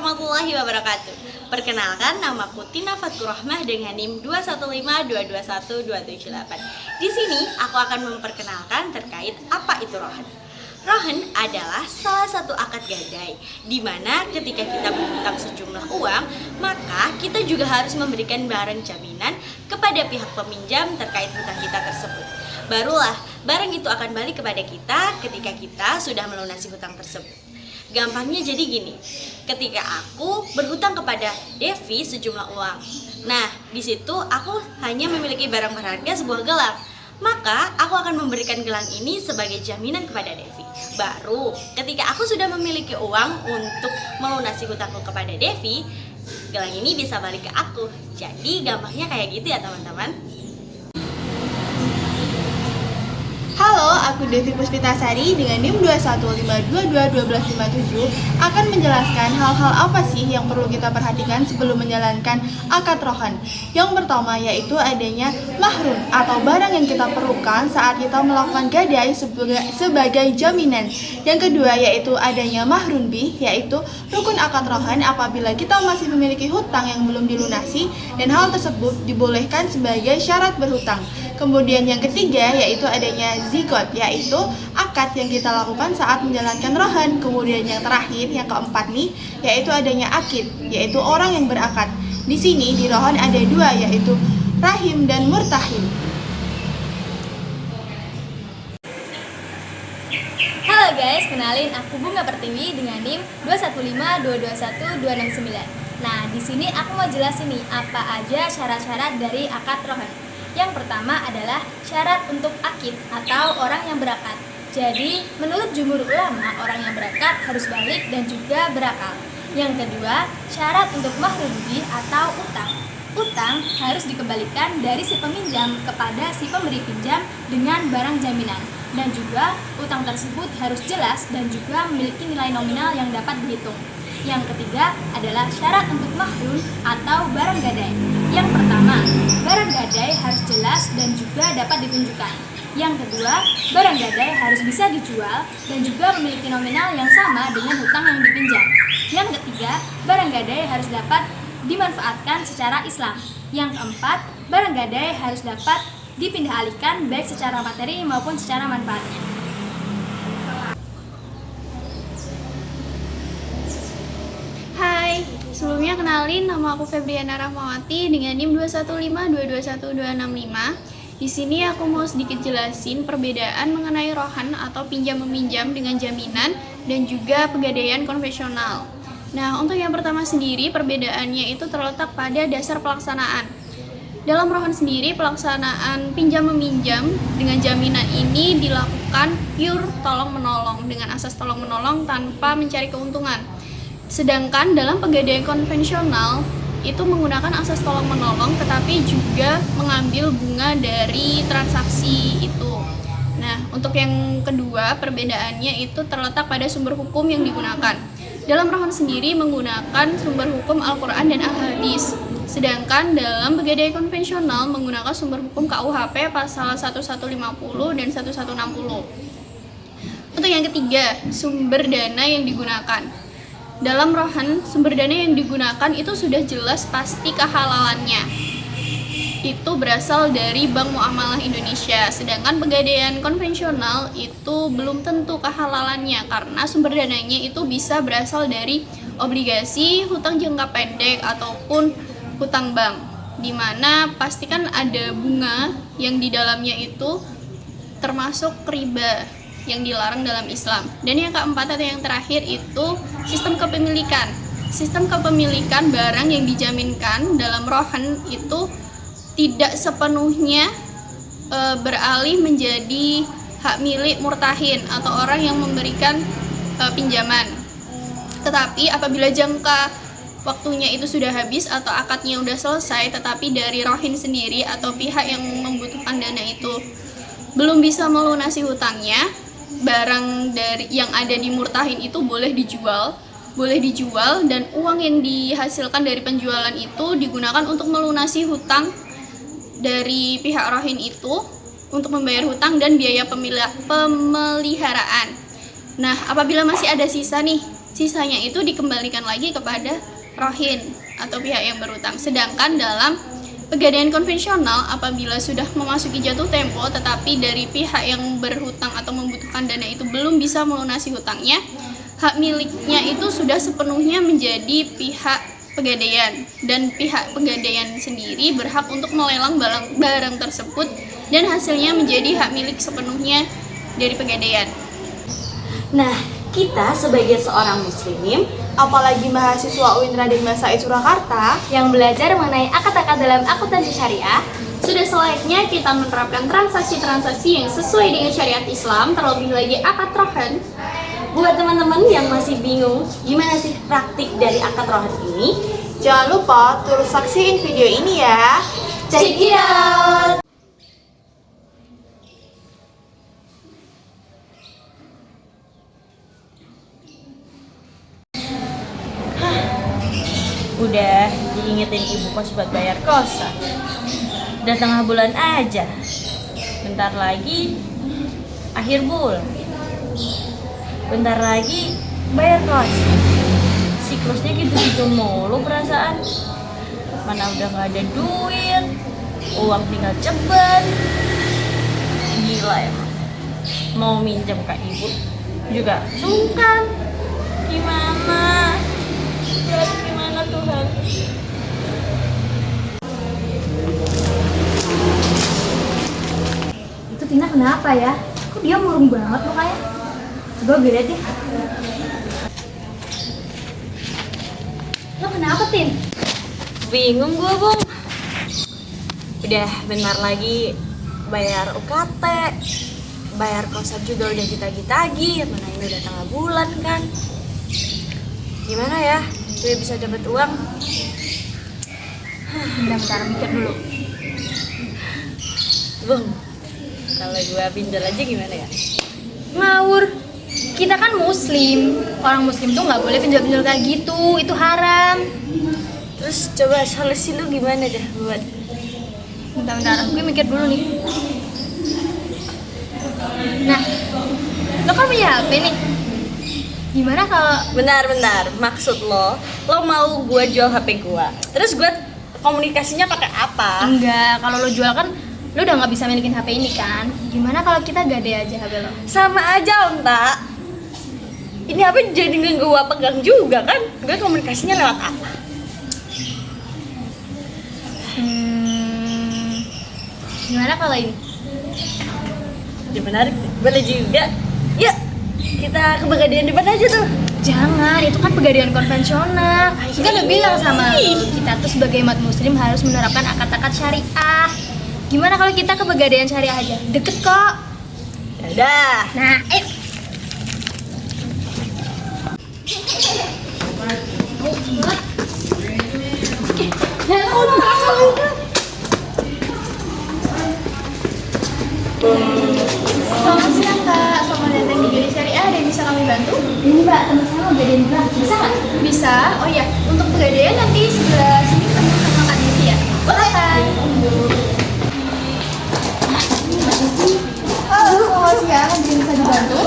warahmatullahi wabarakatuh. Perkenalkan, namaku Tina Fathur Rahmah dengan NIM 215221278. Di sini aku akan memperkenalkan terkait apa itu rohan. Rohan adalah salah satu akad gadai, di mana ketika kita menghutang sejumlah uang, maka kita juga harus memberikan barang jaminan kepada pihak peminjam terkait hutang kita tersebut. Barulah barang itu akan balik kepada kita ketika kita sudah melunasi hutang tersebut. Gampangnya jadi gini, ketika aku berhutang kepada Devi sejumlah uang, nah di situ aku hanya memiliki barang berharga sebuah gelang, maka aku akan memberikan gelang ini sebagai jaminan kepada Devi. Baru ketika aku sudah memiliki uang untuk melunasi hutangku kepada Devi, gelang ini bisa balik ke aku. Jadi gampangnya kayak gitu ya teman-teman. Halo, aku Devi Puspitasari dengan NIM 215221257 akan menjelaskan hal-hal apa sih yang perlu kita perhatikan sebelum menjalankan akad rohan. Yang pertama yaitu adanya mahrun atau barang yang kita perlukan saat kita melakukan gadai sebagai jaminan. Yang kedua yaitu adanya mahrun bih, yaitu rukun akad rohan apabila kita masih memiliki hutang yang belum dilunasi dan hal tersebut dibolehkan sebagai syarat berhutang. Kemudian yang ketiga yaitu adanya zigot, yaitu akad yang kita lakukan saat menjalankan rohan. Kemudian yang terakhir, yang keempat nih, yaitu adanya akid, yaitu orang yang berakad. Di sini di rohan ada dua, yaitu rahim dan murtahim. Halo guys, kenalin aku Bunga Pertiwi dengan NIM 215221269. Nah, di sini aku mau jelasin nih apa aja syarat-syarat dari akad rohan. Yang pertama adalah syarat untuk akid atau orang yang berakad. Jadi, menurut jumhur ulama, orang yang berakad harus balik dan juga berakal. Yang kedua, syarat untuk mahrun bih atau utang. Utang harus dikembalikan dari si peminjam kepada si pemberi pinjam dengan barang jaminan. Dan juga, utang tersebut harus jelas dan juga memiliki nilai nominal yang dapat dihitung. Yang ketiga adalah syarat untuk mahrun atau barang gadai. Yang pertama, barang gadai harus jelas dan juga dapat ditunjukkan. Yang kedua, barang gadai harus bisa dijual dan juga memiliki nominal yang sama dengan hutang yang dipinjam. Yang ketiga, barang gadai harus dapat dimanfaatkan secara Islam. Yang keempat, barang gadai harus dapat dipindah alihkan baik secara materi maupun secara manfaatnya. Hai, sebelumnya kenalin, nama aku Febriana Rahmawati dengan NIM 215221265. Di sini aku mau sedikit jelasin perbedaan mengenai rohan atau pinjam-meminjam dengan jaminan dan juga pegadaian konvensional. Nah, untuk yang pertama sendiri, perbedaannya itu terletak pada dasar pelaksanaan. Dalam rohan sendiri, pelaksanaan pinjam-meminjam dengan jaminan ini dilakukan pure tolong-menolong dengan asas tolong-menolong tanpa mencari keuntungan. Sedangkan dalam pegadaian konvensional itu menggunakan asas tolong-menolong tetapi juga mengambil bunga dari transaksi itu. Nah, untuk yang kedua, perbedaannya itu terletak pada sumber hukum yang digunakan. Dalam rohan sendiri menggunakan sumber hukum Al-Quran dan Al-Hadis. Sedangkan dalam pegadaian konvensional menggunakan sumber hukum KUHP pasal 1150 dan 1160. Untuk yang ketiga, sumber dana yang digunakan. Dalam rohan, sumber dana yang digunakan itu sudah jelas pasti kehalalannya. Itu berasal dari Bank Muamalah Indonesia. Sedangkan pegadaian konvensional itu belum tentu kehalalannya karena sumber dananya itu bisa berasal dari obligasi, hutang jangka pendek ataupun hutang bank, di mana pastikan ada bunga yang di dalamnya itu termasuk riba yang dilarang dalam Islam. Dan yang keempat atau yang terakhir itu sistem kepemilikan. Sistem kepemilikan barang yang dijaminkan dalam rohan itu tidak sepenuhnya beralih menjadi hak milik murtahin atau orang yang memberikan pinjaman. Tetapi apabila jangka waktunya itu sudah habis atau akadnya sudah selesai, tetapi dari rohin sendiri atau pihak yang membutuhkan dana itu belum bisa melunasi hutangnya, barang dari yang ada di murtahin itu boleh dijual dan uang yang dihasilkan dari penjualan itu digunakan untuk melunasi hutang dari pihak rohin itu untuk membayar hutang dan biaya pemeliharaan. Nah, apabila masih ada sisa nih, Sisanya itu dikembalikan lagi kepada rohin atau pihak yang berhutang. Sedangkan dalam pegadaian konvensional, apabila sudah memasuki jatuh tempo tetapi dari pihak yang berhutang atau membutuhkan dana itu belum bisa melunasi hutangnya, hak miliknya itu sudah sepenuhnya menjadi pihak pegadaian, dan pihak pegadaian sendiri berhak untuk melelang barang tersebut dan hasilnya menjadi hak milik sepenuhnya dari pegadaian. Nah, kita sebagai seorang muslim, Apalagi mahasiswa UIN Raden Mas Said Surakarta yang belajar mengenai akad-akad dalam akuntansi syariah, Sudah selayaknya kita menerapkan transaksi-transaksi yang sesuai dengan syariat Islam, terlebih lagi akad rohan. buat teman-teman yang masih bingung gimana sih praktik dari akad rohan ini, jangan lupa terus saksiin video ini ya. check it out! Udah diingetin ibu kos buat bayar kosan. Udah tengah bulan aja. Bentar lagi akhir bulan. Bentar lagi bayar kos. Siklusnya gitu-gitu mulu perasaan. Mana udah gak ada duit, uang tinggal ceban. Gila ya. Mau minjem ke ibu juga sungkan. Gimana? Gimana Tuhan? itu Tina kenapa ya? Kok dia murung banget mukanya? Coba gue liat deh. Lo kenapa, Tin? Bingung gue, Bung. Udah bentar lagi bayar UKT, bayar kosan juga udah ditagi-tagi. Mana ini udah tengah bulan kan? Gimana ya gue bisa dapat uang? Bentar, mikir dulu. Bung, kalau gue pinjol aja gimana ya? Ngawur. Kita kan muslim. Orang muslim tuh nggak boleh pinjol-pinjol kayak gitu. Itu haram. Terus coba solusi lu gimana deh buat? Bentar, gue mikir dulu nih. Nah, lo kan punya HP nih. Gimana kalau Bentar, maksud lo mau gue jual HP gue, terus gue komunikasinya pakai apa? enggak, kalau lo jual kan lo udah nggak bisa milikin HP ini kan? Gimana kalau kita gade aja HP lo? Sama aja Onta. Ini HP jadi gue pegang juga kan? Gue komunikasinya lewat apa? Gimana kalau ini? Jadi menarik, boleh juga. Yuk, kita ke pegadaian depan aja tuh. Jangan, itu kan pegadaian konvensional. Kita udah bilang sama lo, kita tuh sebagai umat muslim harus menerapkan akad-akad syariah. Gimana kalau kita ke pegadaian syariah aja? Deket kok. Dadah. Nah, ayo. Selamat siang Kak, selamat datang di Gede Syariah. Ada yang bisa kami bantu? Ini Mbak, teman saya mau pegadaian juga. Bisa nggak? Bisa. Oh iya, untuk pegadaian nanti sebelah sini ketemu sama Kak Devi ya. Boleh. Halo, selamat siang. Ada yang bisa dibantu?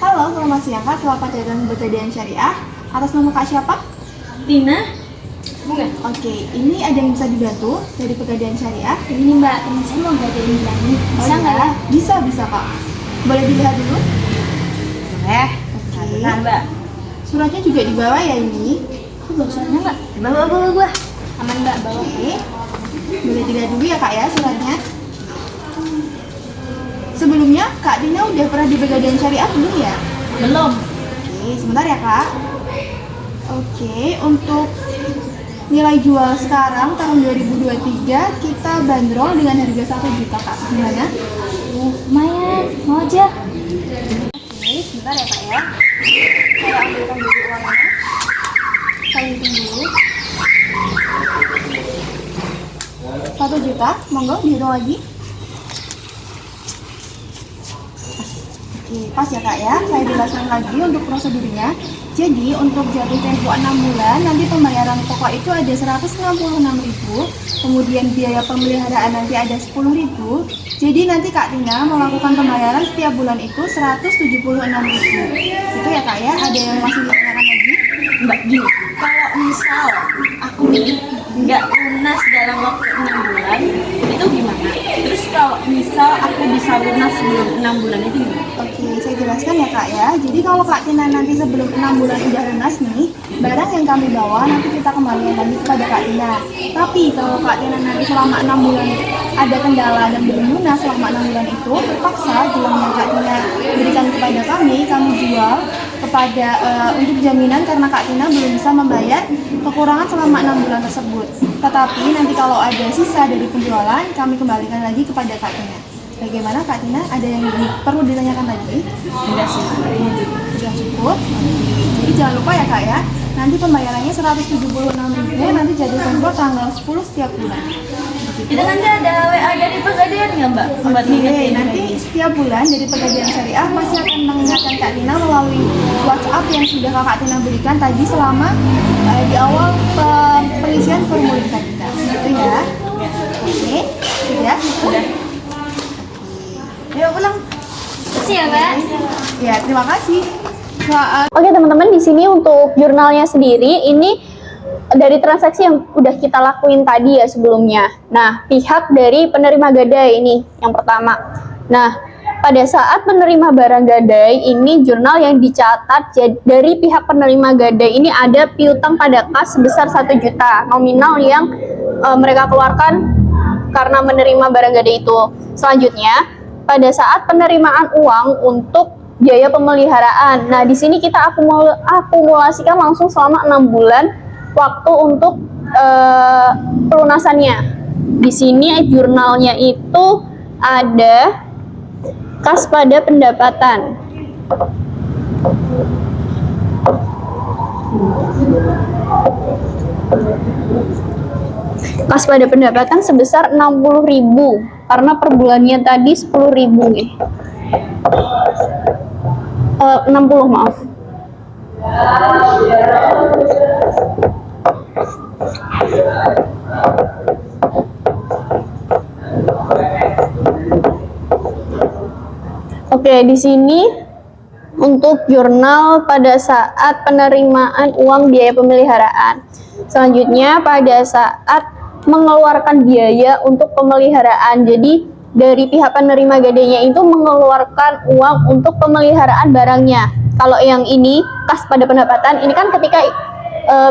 Halo, selamat siang Kak. Selamat datang di Pegadaian Syariah. Atas nama Kak siapa? Tina. Bunga. Oke, ini ada yang bisa dibantu dari Pegadaian Syariah. Ini Mbak, teman saya mau pegadaian juga nih. Bisa nggak ya? Bisa Kak. Boleh dilihat dulu? Boleh. Oke. Nah, Mbak. Suratnya juga di bawah ya ini. Aku bawa suratnya nggak? Bawa gua. Aman Mbak, bawa. Oke. Boleh dilihat dulu ya Kak ya suratnya. Sebelumnya Kak Dina udah pernah di Pegadaian Syariah belum ya? Belum. Oke, sebentar ya Kak. Oke, untuk nilai jual sekarang tahun 2023 kita bandrol dengan harga 1 juta Kak. Gimana? Lumayan, mau aja. Oke, sebentar ya Kak ya. Saya ambilkan dulu uangnya. Saya hitung dulu. 1 juta, monggo dihitung lagi. Oke. Oke, pas ya Kak ya. Saya jelaskan lagi untuk prosedurnya. Jadi untuk jatuh tempo 6 bulan, nanti pembayaran pokok itu ada 166.000, kemudian biaya pemeliharaan nanti ada 10.000. Jadi nanti Kak Tina melakukan pembayaran setiap bulan itu 176.000. Itu ya Kak ya. Ada yang masih ditanyakan lagi? Mbak Gi, kalau misal aku nih nggak lunas dalam waktu 6 bulan, itu gimana? Terus kalau misal aku bisa lunas sebelum 6 bulan itu gimana? Oke, saya jelaskan ya Kak ya. Jadi kalau Kak Tina nanti sebelum 6 bulan udah lunas nih, barang yang kami bawa nanti kita kembalikan lagi kepada Kak Tina. Tapi kalau Kak Tina nanti selama 6 bulan ada kendala dan belum lunas selama 6 bulan itu, terpaksa gelang yang Kak Tina berikan kepada kami jual kepada untuk jaminan karena Kak Tina belum bisa membayar kekurangan selama 6 bulan tersebut. Tetapi nanti kalau ada sisa dari penjualan, kami kembalikan lagi kepada Kak Tina. Bagaimana Kak Tina? Ada yang perlu ditanyakan lagi? Enggak sih. Sudah cukup. Jadi jangan lupa ya Kak ya. Nanti pembayarannya 176.000, nanti jatuh tempo tanggal 10 setiap bulan. Itu nanti ada WA dari Pegadaian nggak Mbak? Buat Oke, ngingetin nanti setiap bulan dari Pegadaian Syariah pasti akan mengingatkan Kak Tina melalui WhatsApp yang sudah Kak Tina berikan tadi selama di awal pengisian formulir Kak Tina. Gitu ya. Oke, sudah? Udah. Ayo pulang. Makasih ya, Mbak. Ya, terima kasih. Oke teman-teman, di sini untuk jurnalnya sendiri ini dari transaksi yang udah kita lakuin tadi ya sebelumnya. Nah, pihak dari penerima gadai ini yang pertama. Nah, pada saat menerima barang gadai ini jurnal yang dicatat dari pihak penerima gadai ini ada piutang pada kas sebesar 1 juta nominal yang mereka keluarkan karena menerima barang gadai itu. Selanjutnya, pada saat penerimaan uang untuk biaya pemeliharaan. Nah, di sini kita akumulasikan langsung selama 6 bulan waktu untuk pelunasannya. Di sini jurnalnya itu ada kas pada pendapatan. Kas pada pendapatan sebesar 60.000 karena per bulannya tadi 10.000 nih. 60 maaf. Oke, di sini untuk jurnal pada saat penerimaan uang biaya pemeliharaan. Selanjutnya pada saat mengeluarkan biaya untuk pemeliharaan. Jadi dari pihak penerima gadainya itu mengeluarkan uang untuk pemeliharaan barangnya. Kalau yang ini kas pada pendapatan, ini kan ketika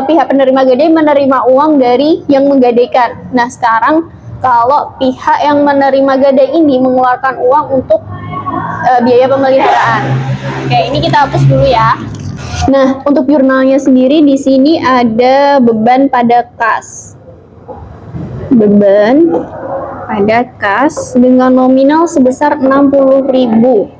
pihak penerima gadai menerima uang dari yang menggadaikan. Nah, sekarang kalau pihak yang menerima gadai ini mengeluarkan uang untuk biaya pemeliharaan. Oke, ini kita hapus dulu ya. Nah, untuk jurnalnya sendiri di sini ada beban pada kas. Beban pada kas dengan nominal sebesar 60.000.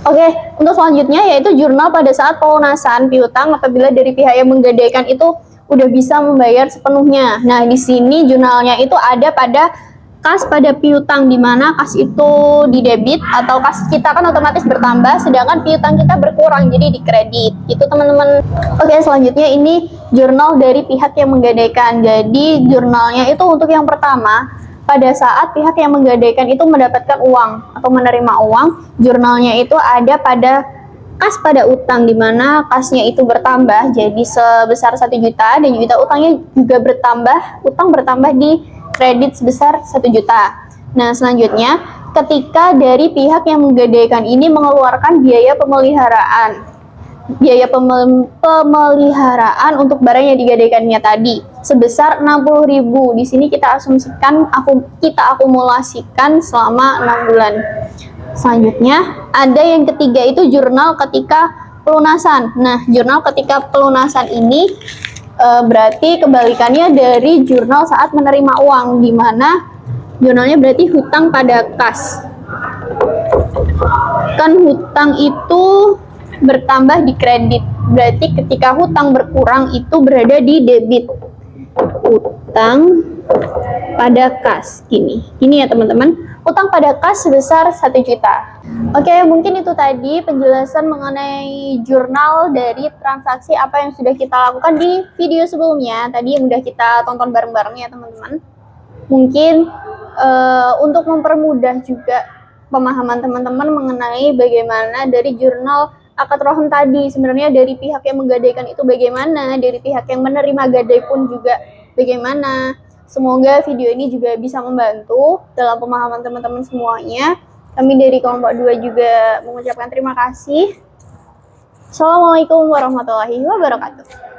Oke, untuk selanjutnya yaitu jurnal pada saat pelunasan piutang apabila dari pihak yang menggadaikan itu udah bisa membayar sepenuhnya. Nah, di sini jurnalnya itu ada pada kas pada piutang, di mana kas itu di debit atau kas kita kan otomatis bertambah, sedangkan piutang kita berkurang jadi di kredit. Gitu teman-teman. Oke, selanjutnya ini jurnal dari pihak yang menggadaikan. Jadi jurnalnya itu untuk yang pertama, pada saat pihak yang menggadaikan itu mendapatkan uang atau menerima uang, jurnalnya itu ada pada kas pada utang, di mana kasnya itu bertambah jadi sebesar 1 juta dan juga utangnya juga bertambah, utang bertambah di kredit sebesar 1 juta. Nah, selanjutnya ketika dari pihak yang menggadaikan ini mengeluarkan biaya pemeliharaan. Biaya pemeliharaan untuk barang yang digadaikannya tadi sebesar 60.000. Di sini kita asumsikan kita akumulasikan selama 6 bulan. Selanjutnya ada yang ketiga itu jurnal ketika pelunasan. Nah, jurnal ketika pelunasan ini berarti kebalikannya dari jurnal saat menerima uang, di mana jurnalnya berarti hutang pada kas. Kan hutang itu bertambah di kredit, berarti ketika hutang berkurang itu berada di debit. utang pada kas. Gini ya teman-teman, utang pada kas sebesar 1 juta. Oke, mungkin itu tadi penjelasan mengenai jurnal dari transaksi apa yang sudah kita lakukan di video sebelumnya. Tadi yang udah kita tonton bareng-bareng ya teman-teman. Mungkin untuk mempermudah juga pemahaman teman-teman mengenai bagaimana dari jurnal akad rohan tadi, sebenarnya dari pihak yang menggadaikan itu bagaimana, dari pihak yang menerima gadai pun juga bagaimana. Semoga video ini juga bisa membantu dalam pemahaman teman-teman semuanya. Kami dari kelompok 2 juga mengucapkan terima kasih. Assalamualaikum warahmatullahi wabarakatuh.